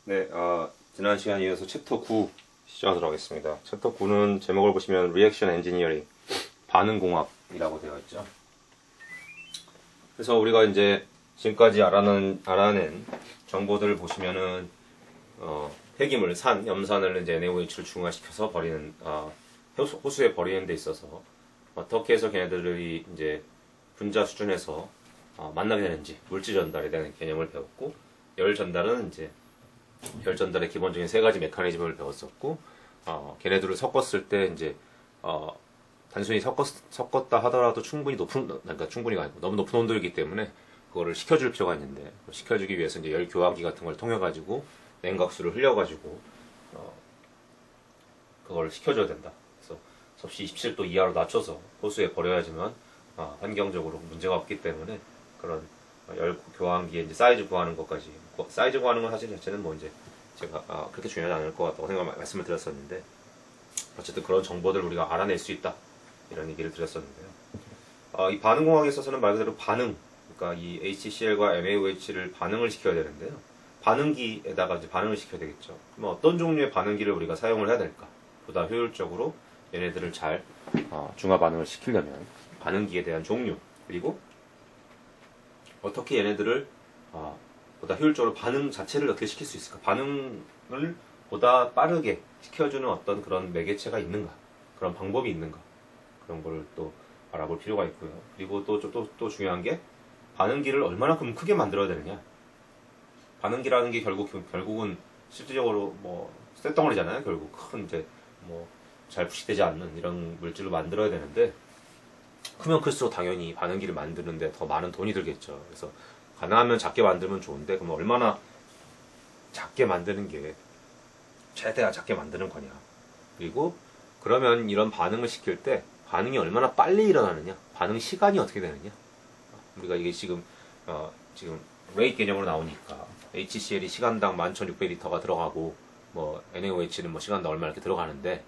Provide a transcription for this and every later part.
네, 지난 시간에 이어서 챕터 9 시작하도록 하겠습니다. 챕터 9는 제목을 보시면 리액션 엔지니어링, 반응공학이라고 되어 있죠. 그래서 우리가 이제 지금까지 알아낸 정보들을 보시면은, 폐기물, 염산을 이제 NaOH를 중화시켜서 버리는, 호수에 버리는 데 있어서 어떻게 해서 걔네들이 이제 분자 수준에서 만나게 되는지, 물질 전달에 대한 개념을 배웠고, 열 전달은 이제 열 전달의 기본적인 세 가지 메커니즘을 배웠었고, 걔네들을 섞었을 때 이제 단순히 섞었다 하더라도 그러니까 충분히가 아니고 너무 높은 온도이기 때문에 그거를 식혀줄 필요가 있는데, 식혀주기 위해서 이제 열 교환기 같은 걸 통해 가지고 냉각수를 흘려가지고 그걸 식혀줘야 된다. 그래서 접시 27도 이하로 낮춰서 호수에 버려야지만 환경적으로 문제가 없기 때문에 그런 열 교환기에 이제 사이즈 구하는 것까지, 사이즈 구하는 건 사실 자체는 뭐 이제 제가 그렇게 중요하지 않을 것 같다고 말씀을 드렸었는데, 어쨌든 그런 정보들을 우리가 알아낼 수 있다 이런 얘기를 드렸었는데요. 이 반응공학에 있어서는 말 그대로 반응, 그러니까 이 HCl과 NaOH를 반응을 시켜야 되는데요. 반응기에다가 이제 반응을 시켜야 되겠죠. 그럼 어떤 종류의 반응기를 우리가 사용을 해야 될까? 보다 효율적으로 얘네들을 잘 중화 반응을 시키려면 반응기에 대한 종류, 그리고 어떻게 얘네들을 보다 효율적으로 반응 자체를 어떻게 시킬 수 있을까? 반응을 보다 빠르게 시켜주는 어떤 그런 매개체가 있는가? 그런 방법이 있는가? 그런 걸 또 알아볼 필요가 있고요. 그리고 또 중요한 게 반응기를 얼마나큼 크게 만들어야 되느냐? 반응기라는 게 결국은 실질적으로 뭐 쇳덩어리잖아요. 결국 큰 이제 뭐 잘 부식되지 않는 이런 물질로 만들어야 되는데, 크면 클수록 당연히 반응기를 만드는데 더 많은 돈이 들겠죠. 그래서 가능하면 작게 만들면 좋은데, 그럼 얼마나 작게 만드는 게 최대한 작게 만드는 거냐. 그리고 그러면 이런 반응을 시킬 때 반응이 얼마나 빨리 일어나느냐, 반응 시간이 어떻게 되느냐. 우리가 이게 지금 레이트 개념으로 나오니까 HCl이 시간당 11,600L가 들어가고 뭐 NaOH는 뭐 시간당 얼마 이렇게 들어가는데,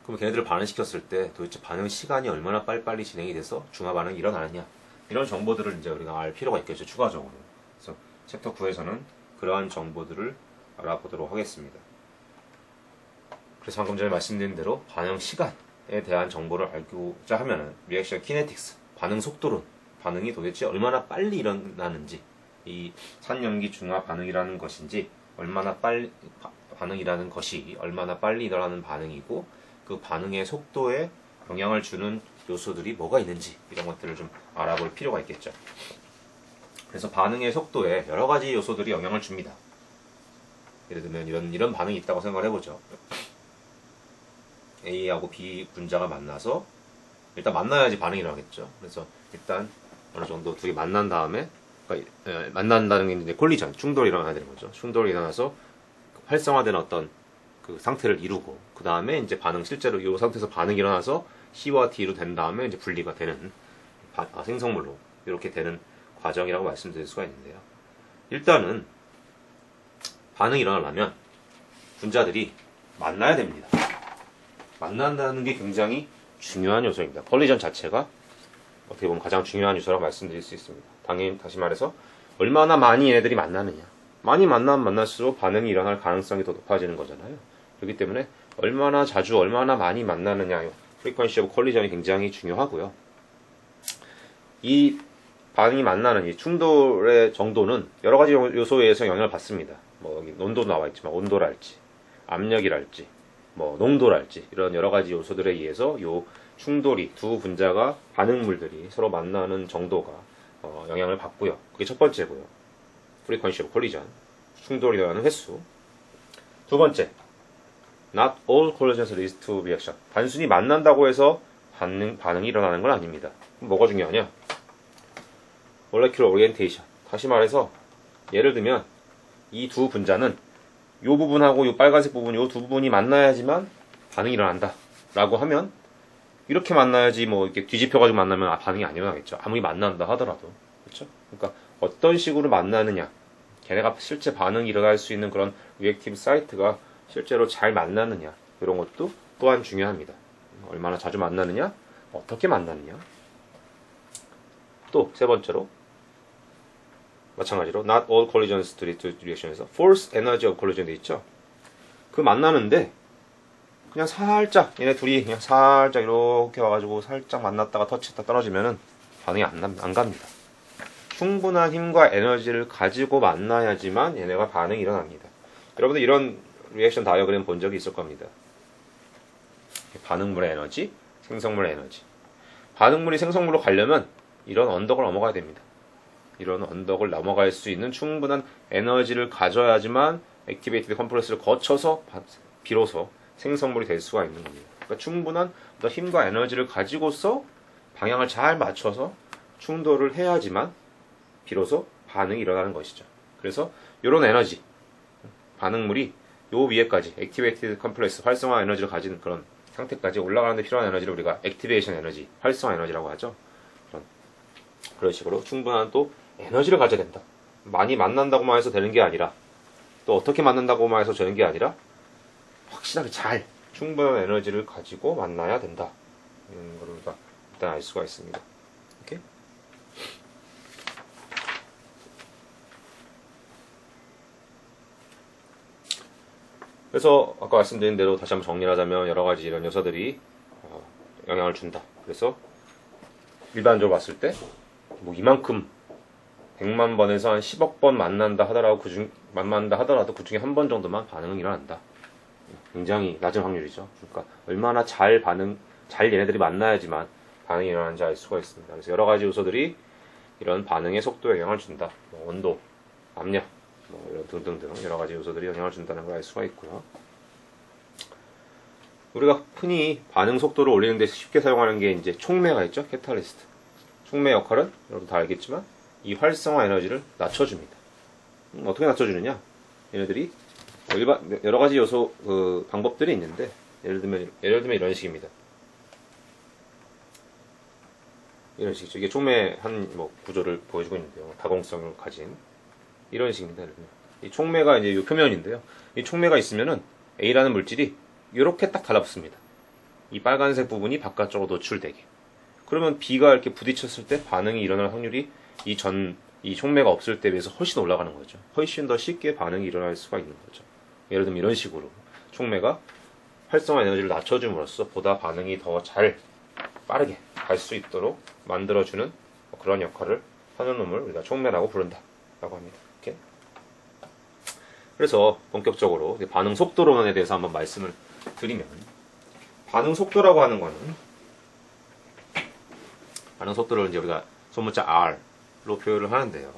그럼 걔네들을 반응시켰을 때 도대체 반응 시간이 얼마나 빨리빨리 진행이 돼서 중화 반응이 일어나느냐, 이런 정보들을 이제 우리가 알 필요가 있겠죠, 추가적으로. 그래서 챕터 9에서는 그러한 정보들을 알아보도록 하겠습니다. 그래서 방금 전에 말씀드린 대로 반응 시간에 대한 정보를 알고자 하면은 리액션 키네틱스, 반응 속도론, 반응이 도대체 얼마나 빨리 일어나는지, 이 산염기 중화 반응이라는 것인지 얼마나 빨리 반응이라는 것이 얼마나 빨리 일어나는 반응이고, 그 반응의 속도에 영향을 주는 요소들이 뭐가 있는지, 이런 것들을 좀 알아볼 필요가 있겠죠. 그래서 반응의 속도에 여러 가지 요소들이 영향을 줍니다. 예를 들면 이런 반응이 있다고 생각을 해보죠. A하고 B 분자가 만나서 일단 만나야지 반응이 일어나겠죠. 그래서 일단 어느 정도 두 개 만난 다음에, 그러니까 만난다는 게 이제 콜리전, 충돌이 일어나야 되는 거죠. 충돌이 일어나서 활성화된 어떤 그 상태를 이루고, 그 다음에 이제 실제로 이 상태에서 반응이 일어나서 C와 D로 된 다음에 이제 분리가 되는 생성물로 이렇게 되는 과정이라고 말씀드릴 수가 있는데요. 일단은 반응이 일어나려면 분자들이 만나야 됩니다. 만난다는 게 굉장히 중요한 요소입니다. 컬리전 자체가 어떻게 보면 가장 중요한 요소라고 말씀드릴 수 있습니다. 당연히 다시 말해서 얼마나 많이 얘네들이 만나느냐, 많이 만나면 만날수록 반응이 일어날 가능성이 더 높아지는 거잖아요. 그렇기 때문에 얼마나 자주 얼마나 많이 만나느냐, 프리퀀시 오브 컬리전이 굉장히 중요하고요. 이 반응이 만나는 이 충돌의 정도는 여러 가지 요소에 의해서 영향을 받습니다. 뭐 여기 온도 나와 있지만 온도랄지, 압력이랄지, 뭐 농도랄지, 이런 여러 가지 요소들에 의해서 요 충돌이, 두 분자가 반응물들이 서로 만나는 정도가 영향을 받고요. 그게 첫 번째고요. frequency of collision, 충돌이 일어나는 횟수. 두 번째, not all collisions lead to reaction. 단순히 만난다고 해서 반응이 일어나는 건 아닙니다. 뭐가 중요하냐? molecular orientation. 다시 말해서 예를 들면 이 두 분자는 이 부분하고 이 빨간색 부분, 이 두 부분이 만나야지만 반응이 일어난다 라고 하면, 이렇게 만나야지 뭐 이렇게 뒤집혀가지고 만나면 반응이 안 일어나겠죠. 아무리 만난다 하더라도. 그렇죠? 그러니까 어떤 식으로 만나느냐, 걔네가 실제 반응이 일어날 수 있는 그런 리액티브 사이트가 실제로 잘 만나느냐, 이런 것도 또한 중요합니다. 얼마나 자주 만나느냐, 어떻게 만나느냐. 또 세 번째로 마찬가지로 not all collisions lead to reaction에서 force energy of collision 돼 있죠. 그 만나는데 그냥 살짝 얘네 둘이 그냥 살짝 이렇게 와가지고 살짝 만났다가 터치했다 떨어지면은 반응이 안 갑니다. 충분한 힘과 에너지를 가지고 만나야지만 얘네가 반응이 일어납니다. 여러분들 이런 리액션 다이어그램 본 적이 있을 겁니다. 반응물의 에너지, 생성물의 에너지. 반응물이 생성물로 가려면 이런 언덕을 넘어가야 됩니다. 이런 언덕을 넘어갈 수 있는 충분한 에너지를 가져야지만 액티베이티드 컴프레스를 거쳐서 비로소 생성물이 될 수가 있는 겁니다. 그러니까 충분한 힘과 에너지를 가지고서 방향을 잘 맞춰서 충돌을 해야지만 비로소 반응이 일어나는 것이죠. 그래서 이런 에너지, 반응물이 요 위에까지 액티베이티드 컴플렉스, 활성화 에너지를 가진 그런 상태까지 올라가는 데 필요한 에너지를 우리가 액티베이션 에너지, 활성화 에너지라고 하죠. 그런 식으로 충분한 또 에너지를 가져야 된다. 많이 만난다고만 해서 되는 게 아니라 또 어떻게 만난다고만 해서 되는 게 아니라 확실하게 잘 충분한 에너지를 가지고 만나야 된다. 이런 걸 우리가 일단 알 수가 있습니다. 오케이? 그래서 아까 말씀드린 대로 다시 한번 정리를 하자면 여러 가지 이런 요소들이 영향을 준다. 그래서 일반적으로 봤을 때 뭐 이만큼 100만 번에서 한 10억 번 만난다 하더라도 그 중에 한 번 정도만 반응은 일어난다. 굉장히 낮은 확률이죠. 그러니까 얼마나 잘 얘네들이 만나야지만 반응이 일어나는지 알 수가 있습니다. 그래서 여러 가지 요소들이 이런 반응의 속도에 영향을 준다. 뭐 온도, 압력, 뭐 이런 등등등 여러 가지 요소들이 영향을 준다는 걸 알 수가 있고요. 우리가 흔히 반응 속도를 올리는 데 쉽게 사용하는 게 이제 촉매가 있죠. 캐탈리스트. 촉매 역할은 여러분 다 알겠지만 이 활성화 에너지를 낮춰줍니다. 어떻게 낮춰주느냐? 얘네들이 여러 가지 요소 방법들이 있는데 예를 들면 이런 식입니다. 이런 식이죠. 이게 촉매 한 구조를 보여주고 있는데요. 다공성을 가진 이런 식입니다. 예를 들면 이 촉매가 이제 이 표면인데요. 이 촉매가 있으면은 A라는 물질이 이렇게 딱 달라붙습니다. 이 빨간색 부분이 바깥쪽으로 노출되게. 그러면 B가 이렇게 부딪혔을 때 반응이 일어날 확률이 이 촉매가 없을 때에 비해서 훨씬 올라가는 거죠. 훨씬 더 쉽게 반응이 일어날 수가 있는 거죠. 예를 들면 이런 식으로 촉매가 활성화 에너지를 낮춰줌으로써 보다 반응이 더 잘 빠르게 갈 수 있도록 만들어주는 그런 역할을 하는 놈을 우리가 촉매라고 부른다라고 합니다. 이렇게. 그래서 본격적으로 반응 속도론에 대해서 한번 말씀을 드리면 반응 속도라고 하는 거는 반응 속도를 이제 우리가 소문자 R로 표현을 하는데요.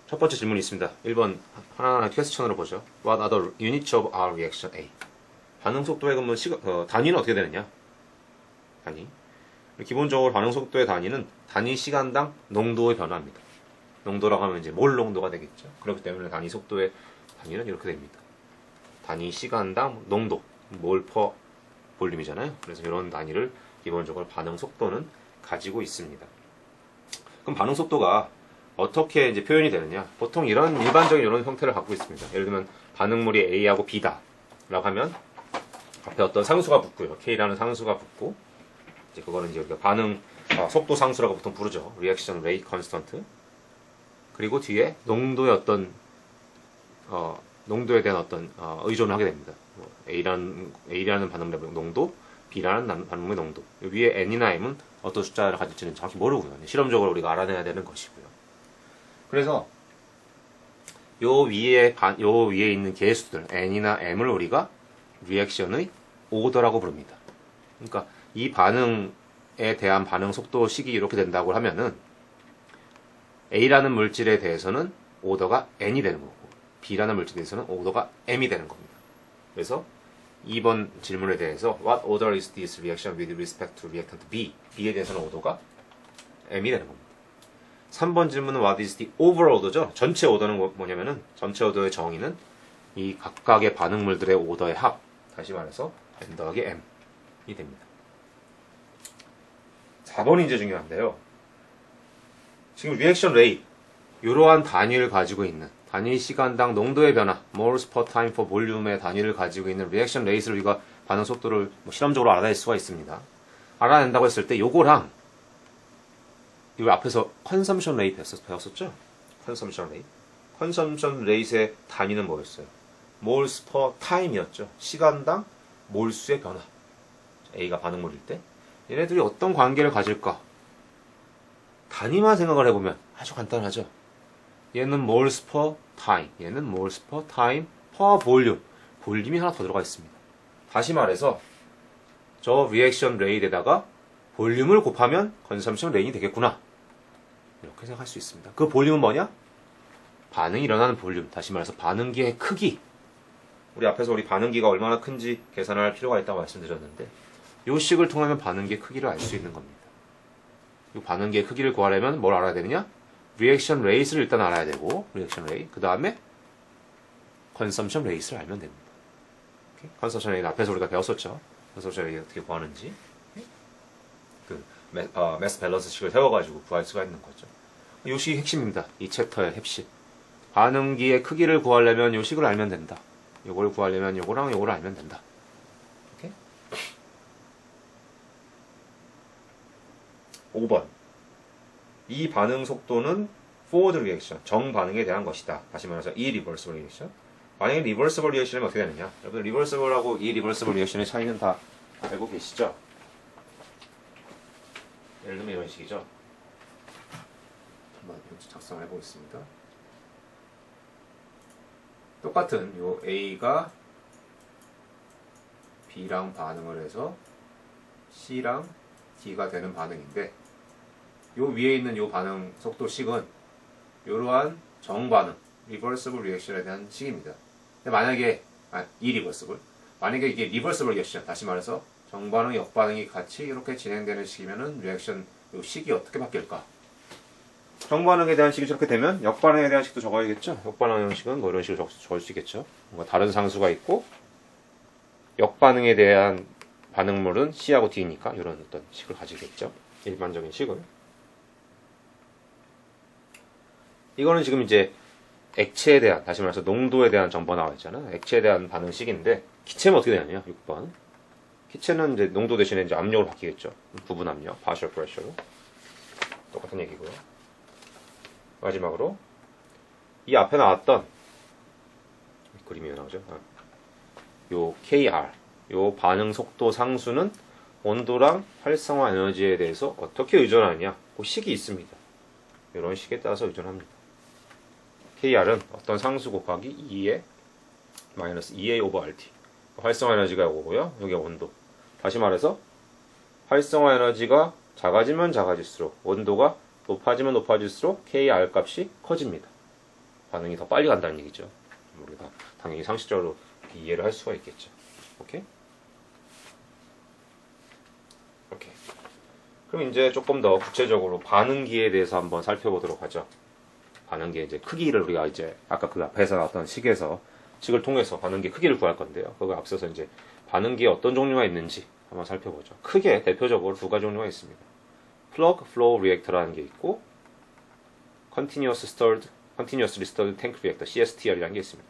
첫 번째 질문이 있습니다. 1번 하나하나 퀘스천으로 보죠. What are the units of R reaction A? 반응 속도의 그러면 단위는 어떻게 되느냐? 단위. 기본적으로 반응 속도의 단위는 단위 시간당 농도의 변화입니다. 농도라고 하면 이제 몰 농도가 되겠죠. 그렇기 때문에 단위 속도의 단위는 이렇게 됩니다. 단위 시간당 농도, 몰 퍼 볼륨이잖아요. 그래서 이런 단위를 기본적으로 반응 속도는 가지고 있습니다. 그럼 반응 속도가 어떻게 이제 표현이 되느냐? 보통 일반적인 이런 형태를 갖고 있습니다. 예를 들면 반응물이 A하고 B다 라고 하면 앞에 어떤 상수가 붙고요. K라는 상수가 붙고 이제 그거는 이제 우리가 반응 속도 상수라고 보통 부르죠. Reaction Rate Constant. 그리고 뒤에 농도의 농도에 대한 의존을 하게 됩니다. A라는 반응물의 농도, B라는 반응물의 농도. 위에 N이나 M은 어떤 숫자를 가질지는 정확히 모르고요. 실험적으로 우리가 알아내야 되는 것이고요. 그래서 요 위에 있는 개수들 N이나 M을 우리가 리액션의 오더라고 부릅니다. 그러니까 이 반응에 대한 반응 속도식이 이렇게 된다고 하면은 A라는 물질에 대해서는 오더가 N이 되는 거고 B라는 물질에 대해서는 오더가 M이 되는 겁니다. 그래서 2번 질문에 대해서 What order is this reaction with respect to reactant B? B에 대해서는 오더가 M이 되는 겁니다. 3번 질문은 What is the overall order죠? 전체 오더는 뭐냐면은 전체 오더의 정의는 이 각각의 반응물들의 오더의 합, 다시 말해서 N 더하기 M이 됩니다. 4번이 이제 중요한데요. 지금 리액션 레이트 이러한 단위를 가지고 있는 단위 시간당 농도의 변화, moles per time for volume의 단위를 가지고 있는 리액션 레이트를 우리가 반응 속도를 실험적으로 알아낼 수가 있습니다. 알아낸다고 했을 때 요거랑 이거 앞에서 컨섬션 레이트 배웠었죠? 컨섬션 레이트. 컨섬션 레이트의 단위는 뭐였어요? 몰스 퍼 타임이었죠. 시간당 몰수의 변화. A가 반응물일 때 얘네들이 어떤 관계를 가질까? 단위만 생각을 해보면 아주 간단하죠. 얘는 몰스 퍼 타임, 얘는 몰스 퍼 타임 퍼 볼륨. 볼륨이 하나 더 들어가 있습니다. 다시 말해서 저 리액션 레이트에다가 볼륨을 곱하면 컨섬션 레인이 되겠구나. 이렇게 생각할 수 있습니다. 그 볼륨은 뭐냐? 반응이 일어나는 볼륨. 다시 말해서 반응기의 크기. 우리 앞에서 우리 반응기가 얼마나 큰지 계산할 필요가 있다고 말씀드렸는데 이 식을 통하면 반응기의 크기를 알 수 있는 겁니다. 이 반응기의 크기를 구하려면 뭘 알아야 되느냐? 리액션 레이트를 일단 알아야 되고 리액션 레이트. 그 다음에 컨섬션 레이트를 알면 됩니다. 컨섬션 레이트 앞에서 우리가 배웠었죠. 컨섬션 레이트 어떻게 구하는지. 그 매스 밸런스 식을 세워가지고 구할 수가 있는 거죠. 이 식이 핵심입니다. 이 챕터의 핵심. 반응기의 크기를 구하려면 이 식을 알면 된다. 요걸 구하려면 요거랑 요걸 알면 된다. 오케이? 5번. 이 반응 속도는 forward reaction, 정반응에 대한 것이다. 다시 말해서 irreversible reaction. 만약에 reversible reaction이면 어떻게 되느냐? 여러분 reversible하고 irreversible reaction의 차이는 다 알고 계시죠? 예를 들면 이런 식이죠. 한번 작성을 해보겠습니다. 똑같은 요 A가 B랑 반응을 해서 C랑 D가 되는 반응인데 요 위에 있는 요 반응 속도식은 이러한 정반응, reversible reaction에 대한 식입니다. 근데 만약에 irreversible, 만약에 이게 reversible reaction, 다시 말해서 정반응, 역반응이 같이 이렇게 진행되는 식이면은 리액션 요 식이 어떻게 바뀔까? 정반응에 대한 식이 저렇게 되면 역반응에 대한 식도 적어야겠죠? 역반응 형식은 뭐 이런 식으로 적을 수 있겠죠? 뭔가 다른 상수가 있고 역반응에 대한 반응물은 C하고 D니까 이런 어떤 식을 가지겠죠? 일반적인 식을. 이거는 지금 이제 액체에 대한, 다시 말해서 농도에 대한 정보 나와 있잖아. 액체에 대한 반응식인데 기체는 어떻게 되느냐? 6번. 기체는 이제 농도 대신에 이제 압력으로 바뀌겠죠. 부분 압력, partial pressure로. 똑같은 얘기고요. 마지막으로 이 앞에 나왔던 그림이 나오죠. 요 KR, 요 반응 속도 상수는 온도랑 활성화 에너지에 대해서 어떻게 의존하느냐? 그 식이 있습니다. 이런 식에 따라서 의존합니다. KR은 어떤 상수 곱하기 2의 마이너스 2A 오버 RT. 활성화 에너지가 오고요. 여기 온도. 다시 말해서 활성화 에너지가 작아지면 작아질수록 온도가 높아지면 높아질수록 KR 값이 커집니다. 반응이 더 빨리 간다는 얘기죠. 우리가 당연히 상식적으로 이해를 할 수가 있겠죠. 오케이? 오케이. 그럼 이제 조금 더 구체적으로 반응기에 대해서 한번 살펴보도록 하죠. 반응기의 이제 크기를 우리가 이제 아까 그 앞에서 나왔던 식을 통해서 반응기 크기를 구할 건데요. 그거 앞서서 이제 반응기에 어떤 종류가 있는지 한번 살펴보죠. 크게 대표적으로 두 가지 종류가 있습니다. plug flow reactor라는 게 있고 continuously stirred tank reactor CSTR이라는 게 있습니다.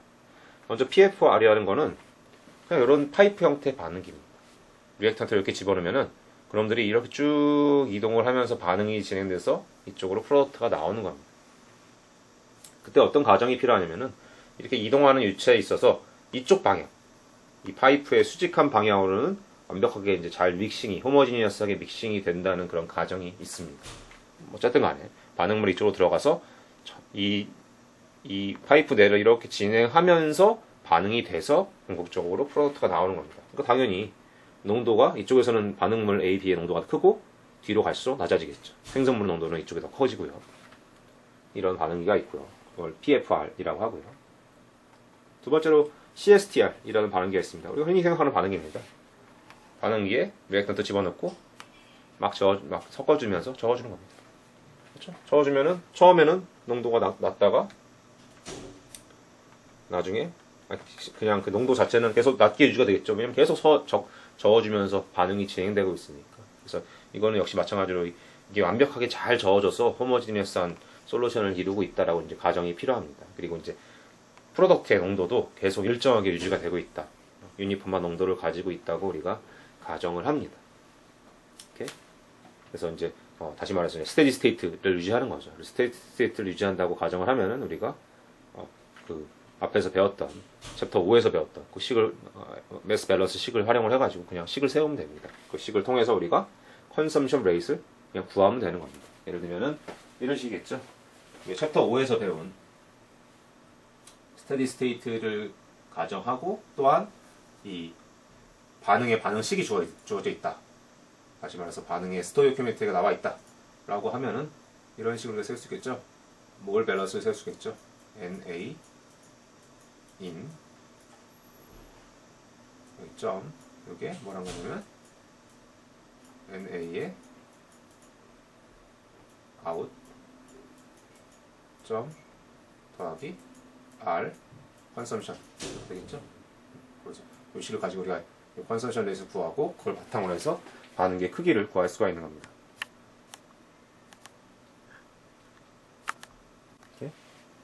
먼저 PFR이라는 거는 그냥 이런 파이프 형태의 반응기입니다. 리액턴트를 이렇게 집어넣으면은 그놈들이 이렇게 쭉 이동을 하면서 반응이 진행돼서 이쪽으로 프로덕트가 나오는 겁니다. 그때 어떤 과정이 필요하냐면은 이렇게 이동하는 유체에 있어서 이쪽 방향, 이 파이프의 수직한 방향으로는 완벽하게 이제 잘 호모지니어스하게 믹싱이 된다는 그런 과정이 있습니다. 어쨌든 간에 반응물이 이쪽으로 들어가서 이 파이프 내를 이렇게 진행하면서 반응이 돼서 궁극적으로 프로덕트가 나오는 겁니다. 그러니까 당연히 농도가 이쪽에서는 반응물 A, B의 농도가 크고 뒤로 갈수록 낮아지겠죠. 생성물 농도는 이쪽이 더 커지고요. 이런 반응기가 있고요. 그걸 PFR이라고 하고요. 두 번째로 CSTR이라는 반응기가 있습니다. 우리가 흔히 생각하는 반응기입니다. 반응기에 리액턴트 집어넣고 막 섞어주면서 저어주는 겁니다. 그렇죠? 저어주면은 처음에는 농도가 낮다가 나중에 그냥 그 농도 자체는 계속 낮게 유지가 되겠죠. 왜냐면 계속 저어주면서 반응이 진행되고 있으니까. 그래서 이거는 역시 마찬가지로 이게 완벽하게 잘 저어져서 호모지니어스한 솔루션을 이루고 있다라고 이제 가정이 필요합니다. 그리고 이제 프로덕트의 농도도 계속 일정하게 유지가 되고 있다. 유니폼한 농도를 가지고 있다고 우리가 가정을 합니다. 오케이? 그래서 이제 다시 말해서 스테디 스테이트를 유지하는 거죠. 스테디 스테이트를 유지한다고 가정을 하면은 우리가 그 앞에서 배웠던 챕터 5에서 배웠던 그 식을 매스 밸런스 식을 활용을 해가지고 그냥 식을 세우면 됩니다. 그 식을 통해서 우리가 컨섬션 레이트를 그냥 구하면 되는 겁니다. 예를 들면은 이런 식이겠죠. 챕터 5에서 배운 스테디 스테이트를 가정하고 또한 이 반응의 반응식이 주어져 있다. 다시 말해서 반응의 스토이오키오메트리가 나와 있다. 라고 하면은 이런 식으로 세울 수 있겠죠. 몰 밸런스를 세울 수 있겠죠. NA in 여기 점 이게 뭐란 거냐면 NA의 out 점 더하기 R 컨섬션 되겠죠? 그래서 이 식을 가지고 우리가 컨섬션 레이스 구하고 그걸 바탕으로 해서 반응의 크기를 구할 수가 있는 겁니다. 이렇게.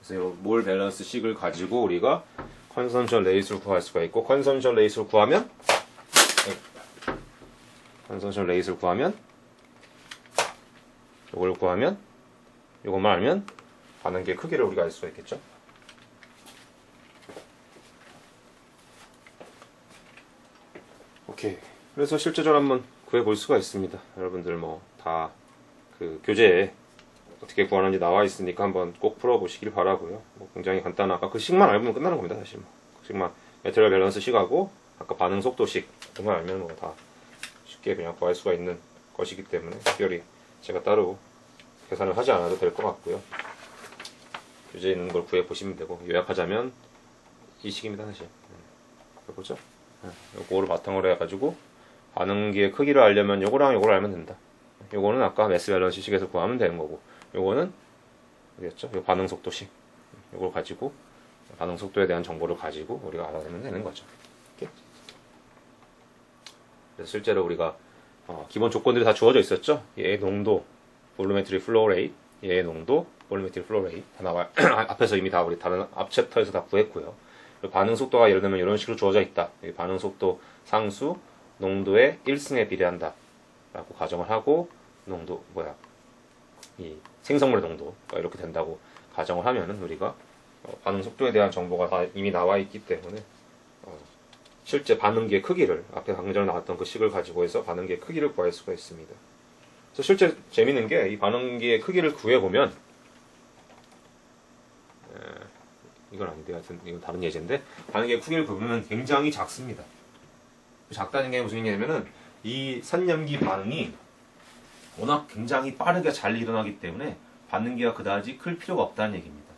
그래서 이 몰 밸런스 식을 가지고 우리가 컨섬션 레이스를 구할 수가 있고 컨섬션 레이스를 구하면 이걸 구하면 이것만 알면 반응의 크기를 우리가 알 수가 있겠죠. 오케이. 그래서 실제적으로 한번 구해볼 수가 있습니다. 여러분들 뭐 다 그 교재에 어떻게 구하는지 나와 있으니까 한번 꼭 풀어보시길 바라고요. 뭐 굉장히 간단한 아까 그 식만 알면 끝나는 겁니다. 사실 뭐 그 식만 매트리얼 밸런스 식하고 아까 반응 속도식 그만 알면 뭐 다 쉽게 그냥 구할 수가 있는 것이기 때문에 특별히 제가 따로 계산을 하지 않아도 될 것 같고요. 교재에 있는 걸 구해 보시면 되고 요약하자면 이 식입니다. 사실 보죠. 요거를 바탕으로 해가지고 반응기의 크기를 알려면 요거랑 요걸 알면 된다. 요거는 아까 매스 밸런스 식에서 구하면 되는 거고 요거는 뭐였죠? 요 반응 속도식 요걸 가지고 반응 속도에 대한 정보를 가지고 우리가 알아내면 되는 거죠. 이렇게. 그래서 실제로 우리가 기본 조건들이 다 주어져 있었죠. 얘의 농도, 볼루메트리 플로우 레이트, 얘의 농도, 볼루메트리 플로우 레이트 다 나와 앞에서 이미 다 우리 다른 앞 챕터에서 다 구했고요. 반응 속도가 예를 들면 이런 식으로 주어져 있다. 반응 속도 상수 농도의 1승에 비례한다. 라고 가정을 하고 농도 이 생성물의 농도가 이렇게 된다고 가정을 하면은 우리가 반응 속도에 대한 정보가 다 이미 나와 있기 때문에 실제 반응기의 크기를 앞에 방금 전에 나왔던 그 식을 가지고 해서 반응기의 크기를 구할 수가 있습니다. 그래서 실제 재밌는 게 이 반응기의 크기를 구해 보면 이건 아닌데 하여튼 이건 다른 예제인데 반응기의 크기를 구하면 굉장히 작습니다. 작다는 게 무슨 얘기냐면은 이 산염기 반응이 워낙 굉장히 빠르게 잘 일어나기 때문에 반응기가 그다지 클 필요가 없다는 얘기입니다.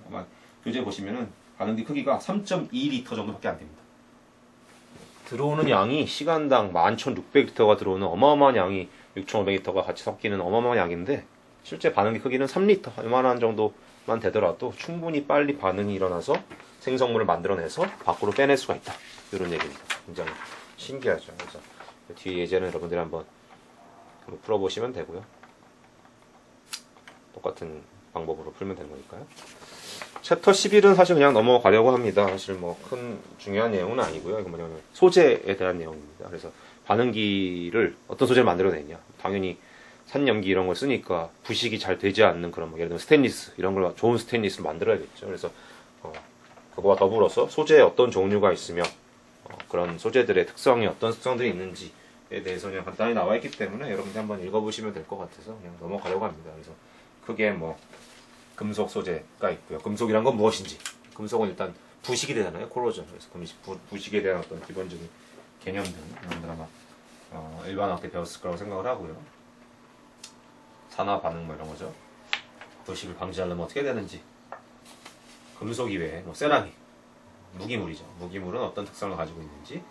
아마 교재 보시면은 반응기 크기가 3.2리터 정도밖에 안 됩니다. 들어오는 양이 시간당 11,600리터가 들어오는 어마어마한 양이 6,500리터가 같이 섞이는 어마어마한 양인데 실제 반응기 크기는 3리터 이만한 정도만 되더라도 충분히 빨리 반응이 일어나서 생성물을 만들어내서 밖으로 빼낼 수가 있다. 이런 얘기입니다. 굉장히 신기하죠. 그래서 뒤에 예제는 여러분들이 한번 풀어보시면 되고요. 똑같은 방법으로 풀면 되는 거니까요. 챕터 11은 사실 그냥 넘어가려고 합니다. 사실 뭐 큰 중요한 내용은 아니고요. 이거 뭐냐면 소재에 대한 내용입니다. 그래서 반응기를 어떤 소재를 만들어내냐. 당연히 산염기 이런 걸 쓰니까 부식이 잘 되지 않는 그런 뭐 예를 들면 스테인리스 이런 걸 좋은 스테인리스를 만들어야겠죠. 그래서 그거와 더불어서 소재에 어떤 종류가 있으며 그런 소재들의 특성이 어떤 특성들이 있는지에 대해서 그냥 간단히 나와 있기 때문에 여러분들 한번 읽어보시면 될 것 같아서 그냥 넘어가려고 합니다. 그래서 크게 뭐 금속 소재가 있고요. 금속이란 건 무엇인지. 금속은 일단 부식이 되잖아요. 코로전. 그래서 부식에 대한 어떤 기본적인 개념들 여러분들 아마 일반학 때 배웠을 거라고 생각을 하고요. 산화 반응 뭐 이런 거죠. 부식을 방지하려면 어떻게 되는지. 금속 이외에 뭐 세라믹, 무기물이죠. 무기물은 어떤 특성을 가지고 있는지,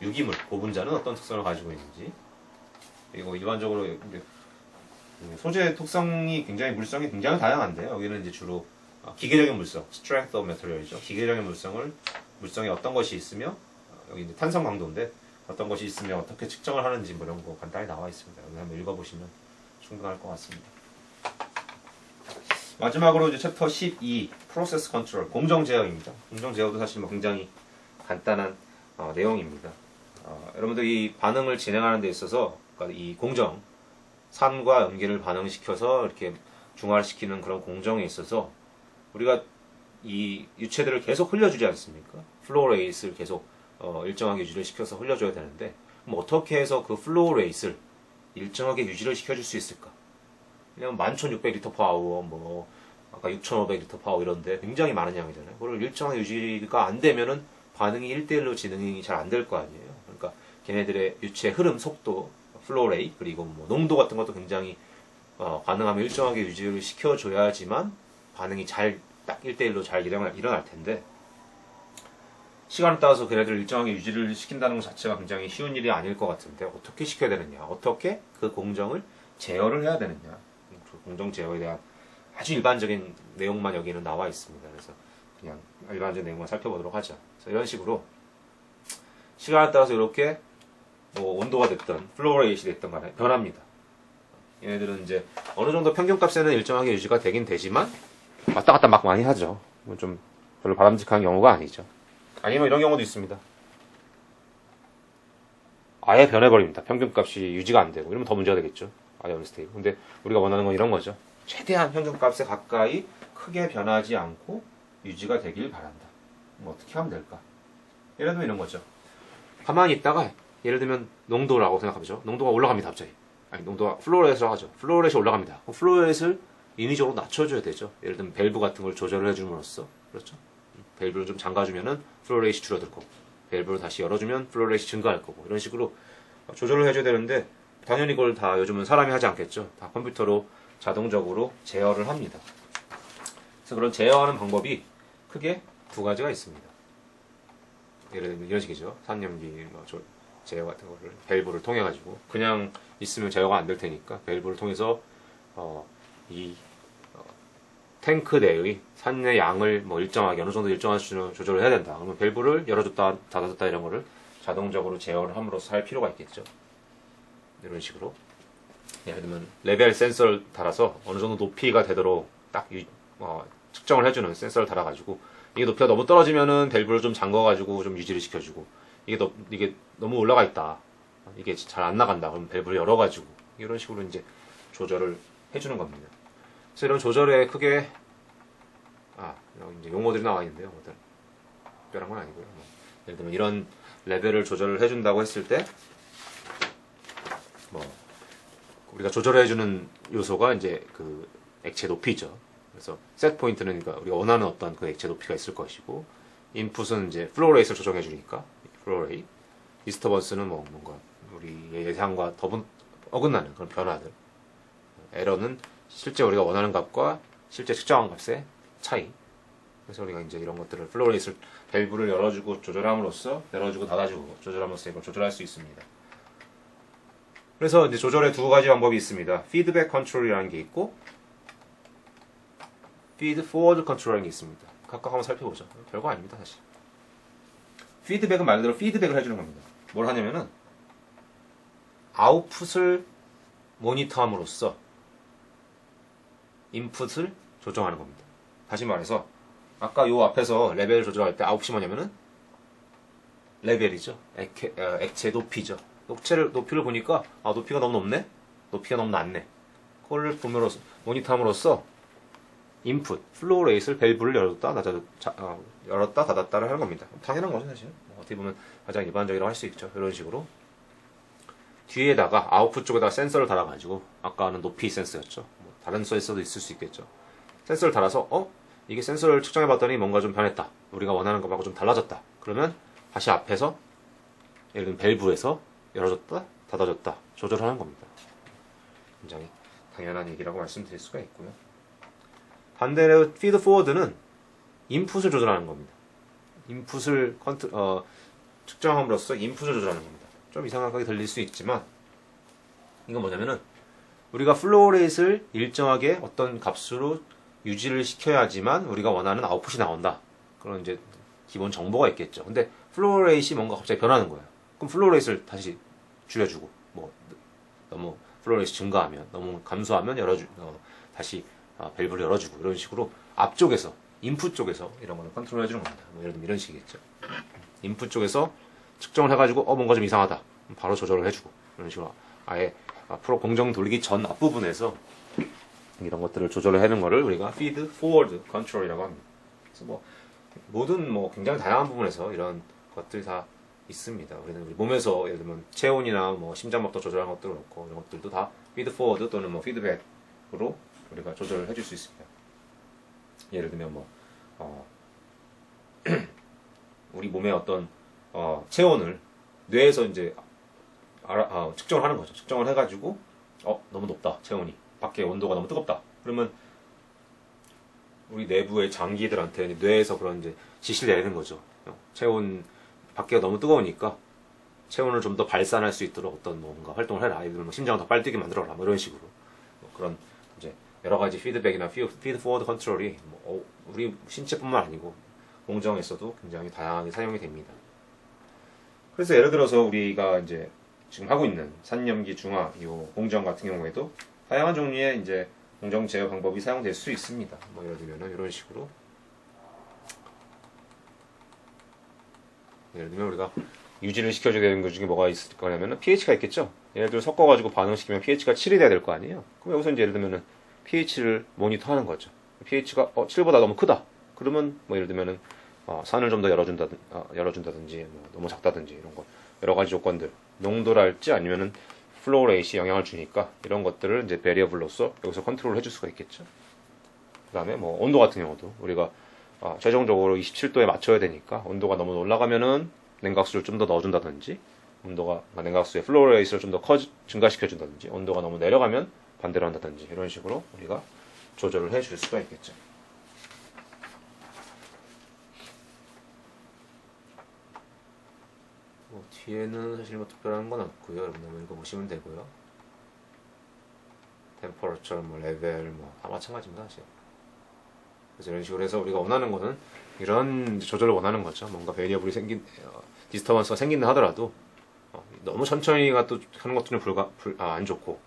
유기물, 고분자는 어떤 특성을 가지고 있는지, 그리고 일반적으로 소재 특성이 물성이 굉장히 다양한데요. 여기는 이제 주로 기계적인 물성, strength of material이죠. 기계적인 물성이 어떤 것이 있으며, 여기 이제 탄성 강도인데 어떤 것이 있으며 어떻게 측정을 하는지 뭐 이런 거 간단히 나와 있습니다. 여기 한번 읽어보시면 충분할 것 같습니다. 마지막으로 이제 챕터 12 프로세스 컨트롤 공정 제어입니다. 공정 제어도 사실 뭐 굉장히 간단한 내용입니다. 여러분들 이 반응을 진행하는 데 있어서 그러니까 이 공정 산과 염기를 반응시켜서 이렇게 중화시키는 그런 공정에 있어서 우리가 이 유체들을 계속 흘려주지 않습니까? 플로우 레이스를 계속 일정하게 유지를 시켜서 흘려줘야 되는데 그럼 어떻게 해서 그 플로우 레이스를 일정하게 유지를 시켜줄 수 있을까? 그냥 11,600리터 per hour, 뭐 아까 6,500리터 per hour 이런데 굉장히 많은 양이잖아요. 그걸 일정한 유지가 안 되면은 반응이 1대1로 진행이 잘 안 될 거 아니에요. 그러니까 걔네들의 유체 흐름 속도, 플로우 레이 그리고 뭐 농도 같은 것도 굉장히 가능하면 일정하게 유지를 시켜줘야지만 반응이 딱 1대1로 잘 일어날 텐데 시간에 따라서 걔네들을 일정하게 유지를 시킨다는 것 자체가 굉장히 쉬운 일이 아닐 것 같은데 어떻게 시켜야 되느냐, 어떻게 그 공정을 제어를 해야 되느냐, 공정 제어에 대한 아주 일반적인 내용만 여기는 나와 있습니다. 그래서 그냥 일반적인 내용만 살펴보도록 하죠. 그래서 이런 식으로 시간에 따라서 이렇게 뭐 온도가 됐든 플로우 레이트이 됐든 간에 변합니다. 얘네들은 이제 어느 정도 평균값에는 일정하게 유지가 되긴 되지만 왔다 갔다 막 많이 하죠. 좀 별로 바람직한 경우가 아니죠. 아니면 이런 경우도 있습니다. 아예 변해버립니다. 평균값이 유지가 안 되고 이러면 더 문제가 되겠죠. 아예 언스테이블. 근데 우리가 원하는 건 이런 거죠. 최대한 평균값에 가까이 크게 변하지 않고 유지가 되길 바란다. 어떻게 하면 될까? 예를 들면 이런 거죠. 가만히 있다가 예를 들면 농도라고 생각하죠. 농도가 올라갑니다. 갑자기. 아니 농도가 플로우레이트라고 하죠. 플로우레이트가 올라갑니다. 플로우레이트를 인위적으로 낮춰줘야 되죠. 예를 들면 밸브 같은 걸 조절을 해줌으로써 그렇죠. 밸브를 좀 잠가주면은 플로우레이트 줄어들 거고 밸브를 다시 열어주면 플로우레이트 증가할 거고 이런 식으로 조절을 해줘야 되는데 당연히 그걸 다 요즘은 사람이 하지 않겠죠. 다 컴퓨터로 자동적으로 제어를 합니다. 그래서 그런 제어하는 방법이 크게 두 가지가 있습니다. 예를 들면 이런 식이죠. 산염기 제어 같은 거를 밸브를 통해 가지고 그냥 있으면 제어가 안 될 테니까 밸브를 통해서 이 탱크 내의 산의 양을 뭐 일정하게 어느 정도 일정한 수준으로 조절을 해야 된다. 그러면 밸브를 열어줬다 닫아줬다 이런 거를 자동적으로 제어를 함으로써 할 필요가 있겠죠. 이런 식으로 예를 들면 레벨 센서를 달아서 어느 정도 높이가 되도록 딱 측정을 해주는 센서를 달아가지고 이게 높이가 너무 떨어지면은 밸브를 좀 잠궈가지고 좀 유지를 시켜주고 이게 너무 올라가 있다. 이게 잘 안 나간다. 그럼 밸브를 열어가지고 이런 식으로 이제 조절을 해주는 겁니다. 그래서 이런 조절에 크게 여기 이제 용어들이 나와 있는데요. 특별한 건 아니고요. 예를 들면 이런 레벨을 조절을 해준다고 했을 때 우리가 조절해주는 요소가 이제 그 액체 높이죠. 그래서 셋 포인트는 그러니까 우리가 원하는 어떤 그 액체 높이가 있을 것이고 인풋은 이제 플로우 레이트를 조정해주니까 플로우 레이트, 디스터번스는 뭔가 우리의 예상과 어긋나는 그런 변화들, 에러는 실제 우리가 원하는 값과 실제 측정한 값의 차이. 그래서 우리가 이제 이런 것들을 플로우 레이트를 밸브를 열어주고 조절함으로써 열어주고 닫아주고 조절함으로써 이걸 조절할 수 있습니다. 그래서 이제 조절의 두 가지 방법이 있습니다. 피드백 컨트롤이라는 게 있고 피드 포워드 컨트롤이라는 게 있습니다. 각각 한번 살펴보죠. 별거 아닙니다, 사실. 피드백은 말 그대로 피드백을 해주는 겁니다. 뭘 하냐면은 아웃풋을 모니터함으로써 인풋을 조정하는 겁니다. 다시 말해서 아까 요 앞에서 레벨을 조절할 때 아웃풋이 뭐냐면은 레벨이죠. 액체 높이죠. 높이를 보니까 높이가 너무 높네? 높이가 너무 낮네. 그걸 보면서 모니터함으로써 인풋, 플로우 레이트를 밸브를 열었다 닫았다를 하는 겁니다. 당연한 거죠, 사실. 어떻게 보면 가장 일반적이라고 할 수 있죠. 이런 식으로. 뒤에다가 아웃풋 쪽에다가 센서를 달아가지고 아까는 높이 센서였죠. 다른 센서도 있을 수 있겠죠. 센서를 달아서 이게 센서를 측정해봤더니 뭔가 좀 변했다. 우리가 원하는 것하고 좀 달라졌다. 그러면 다시 앞에서 예를 들면 밸브에서 열어줬다 닫아줬다 조절하는 겁니다. 굉장히 당연한 얘기라고 말씀드릴 수가 있고요. 반대로 피드 포워드는 인풋을 조절하는 겁니다. 인풋을 측정함으로써 인풋을 조절하는 겁니다. 좀 이상하게 들릴 수 있지만 이건 뭐냐면은 우리가 플로우 레이트를 일정하게 어떤 값으로 유지를 시켜야지만 우리가 원하는 아웃풋이 나온다. 그런 이제 기본 정보가 있겠죠. 근데 플로우 레이트이 뭔가 갑자기 변하는 거예요. 그럼 플로우 레이트를 다시 줄여주고 너무 플로우 레이트 증가하면 너무 감소하면 다시 밸브를 열어주고 이런 식으로 앞쪽에서 인풋 쪽에서 이런 거를 컨트롤 해주는 겁니다. 예를 들면 이런 식이겠죠. 인풋 쪽에서 측정을 해가지고 뭔가 좀 이상하다. 바로 조절을 해주고 이런 식으로 아예 앞으로 공정 돌리기 전 앞부분에서 이런 것들을 조절을 하는 거를 우리가 feed forward control이라고 합니다. 그래서 뭐 모든 뭐 굉장히 다양한 부분에서 이런 것들이 다 있습니다. 우리는 우리 몸에서 예를 들면 체온이나 뭐 심장박도 조절하는 것도 그렇고 이런 것들도 다 feed forward 또는 뭐 feedback으로 우리가 조절을 해줄 수 있습니다. 예를 들면 뭐 우리 몸의 어떤 체온을 뇌에서 이제 측정을 하는 거죠. 측정을 해가지고 너무 높다 체온이 밖에 온도가 너무 뜨겁다. 그러면 우리 내부의 장기들한테 뇌에서 그런 이제 지시를 내리는 거죠. 체온 밖에가 너무 뜨거우니까 체온을 좀 더 발산할 수 있도록 어떤 뭔가 활동을 해라. 예를 들면 심장을 더 빨리 뛰게 만들어라. 뭐 이런 식으로 그런 이제 여러 가지 피드백이나 피드 포워드 컨트롤이 우리 신체뿐만 아니고 공정에서도 굉장히 다양하게 사용이 됩니다. 그래서 예를 들어서 우리가 이제 지금 하고 있는 산염기 중화 이 공정 같은 경우에도 다양한 종류의 이제 공정 제어 방법이 사용될 수 있습니다. 뭐 예를 들면 이런 식으로 예를 들면 우리가 유지를 시켜줘야 되는 것 중에 뭐가 있을 거냐면은 pH가 있겠죠. 예를 들어 섞어가지고 반응시키면 pH가 7이 돼야 될 거 아니에요. 그럼 여기서 이제 예를 들면은 pH를 모니터하는 거죠. pH가 7보다 너무 크다. 그러면 뭐 예를 들면은 산을 좀 더 열어준다든지 뭐 너무 작다든지 이런 거 여러 가지 조건들 농도랄지 아니면은 플로우 레이트에 영향을 주니까 이런 것들을 이제 베리어블로서 여기서 컨트롤을 해줄 수가 있겠죠. 그 다음에 뭐 온도 같은 경우도 우리가 최종적으로 27도에 맞춰야 되니까 온도가 너무 올라가면은 냉각수를 좀 더 넣어준다든지 냉각수의 플로우 레이트를 좀 더 증가시켜준다든지 온도가 너무 내려가면 반대로 한다든지 이런 식으로 우리가 조절을 해줄 수가 있겠죠. 뒤에는 사실 뭐 특별한 건 없고요. 여러분 읽어보시면 되고요. 템퍼러처, 뭐 레벨, 뭐 다 마찬가지입니다. 사실. 그래서 이런 식으로 해서 우리가 원하는 거는 이런 조절을 원하는 거죠. 뭔가 베리어블이 디스터번스가 생긴다 하더라도 너무 천천히 또 하는 것들은 안 좋고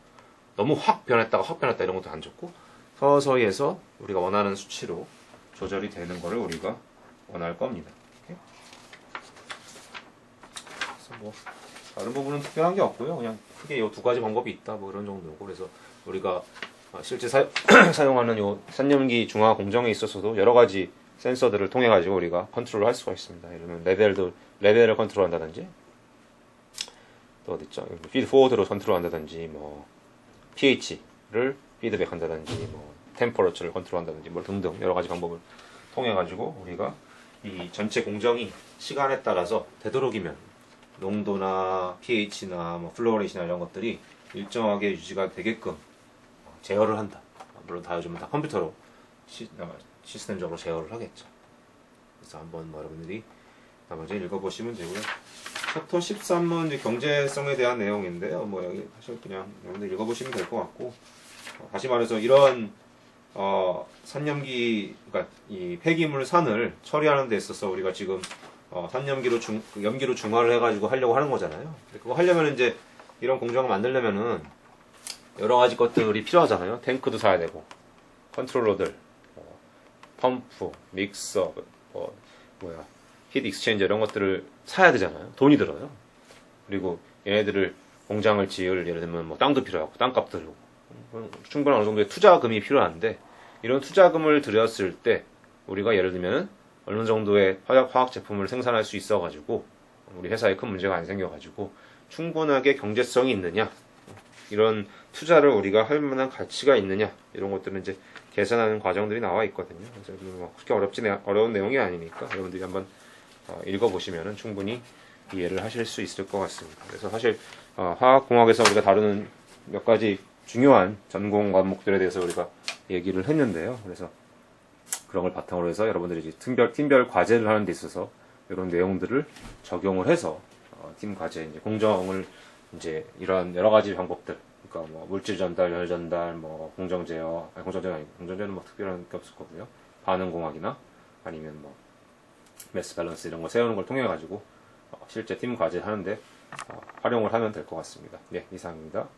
너무 확 변했다 이런 것도 안 좋고 서서히 해서 우리가 원하는 수치로 조절이 되는 거를 우리가 원할 겁니다. 뭐 다른 부분은 특별한 게 없고요. 그냥 크게 이 두 가지 방법이 있다 뭐 이런 정도고 그래서 우리가 실제 사용하는 요 산염기 중화 공정에 있어서도 여러 가지 센서들을 통해 가지고 우리가 컨트롤을 할 수가 있습니다. 예를 들면 레벨을 컨트롤한다든지 또 어디 있죠? 피드 포워드로 컨트롤한다든지 뭐 pH를 피드백한다든지 뭐 템퍼러처를 컨트롤한다든지 뭐 등등 여러 가지 방법을 통해 가지고 우리가 이 전체 공정이 시간에 따라서 되도록이면 농도나 pH나 뭐 플로우레이트나 이런 것들이 일정하게 유지가 되게끔 제어를 한다. 물론 다 요즘은 다 컴퓨터로 시스템적으로 제어를 하겠죠. 그래서 한번 뭐 여러분들이 나머지 읽어보시면 되고요. 챕터 13은 이제 경제성에 대한 내용인데요. 뭐 여기 사실 그냥 여러분들 읽어보시면 될 것 같고 다시 말해서 이런 산염기 그러니까 이 폐기물 산을 처리하는 데 있어서 우리가 지금 산염기로 염기로 중화를 해가지고 하려고 하는 거잖아요. 그거 하려면 이제 이런 공정을 만들려면은 여러 가지 것들이 필요하잖아요. 탱크도 사야 되고, 컨트롤러들, 펌프, 믹서, 히트 익스체인저 이런 것들을 사야 되잖아요. 돈이 들어요. 그리고 얘네들을 공장을 지을 예를 들면 뭐 땅도 필요하고, 땅값 들고, 충분한 어느 정도의 투자금이 필요한데 이런 투자금을 들였을 때 우리가 예를 들면 어느 정도의 화학 제품을 생산할 수 있어가지고 우리 회사에 큰 문제가 안 생겨가지고 충분하게 경제성이 있느냐 이런 투자를 우리가 할 만한 가치가 있느냐 이런 것들은 이제 계산하는 과정들이 나와 있거든요. 그래서 뭐 그렇게 어려운 내용이 아니니까 여러분들이 한번 읽어보시면 충분히 이해를 하실 수 있을 것 같습니다. 그래서 사실 화학공학에서 우리가 다루는 몇 가지 중요한 전공 과목들에 대해서 우리가 얘기를 했는데요. 그래서 그런 걸 바탕으로 해서 여러분들이 이제 팀별 과제를 하는 데 있어서 이런 내용들을 적용을 해서 팀 과제 이제 공정을 이제 이런 여러 가지 방법들 그러니까 뭐 물질 전달, 열 전달, 뭐 공정 제어, 공정제는 아니고 공정제는 뭐 특별한 게 없을 거고요. 반응 공학이나 아니면 뭐 매스 밸런스 이런 거 세우는 걸 통해 가지고 실제 팀 과제 하는데 활용을 하면 될 것 같습니다. 네, 이상입니다.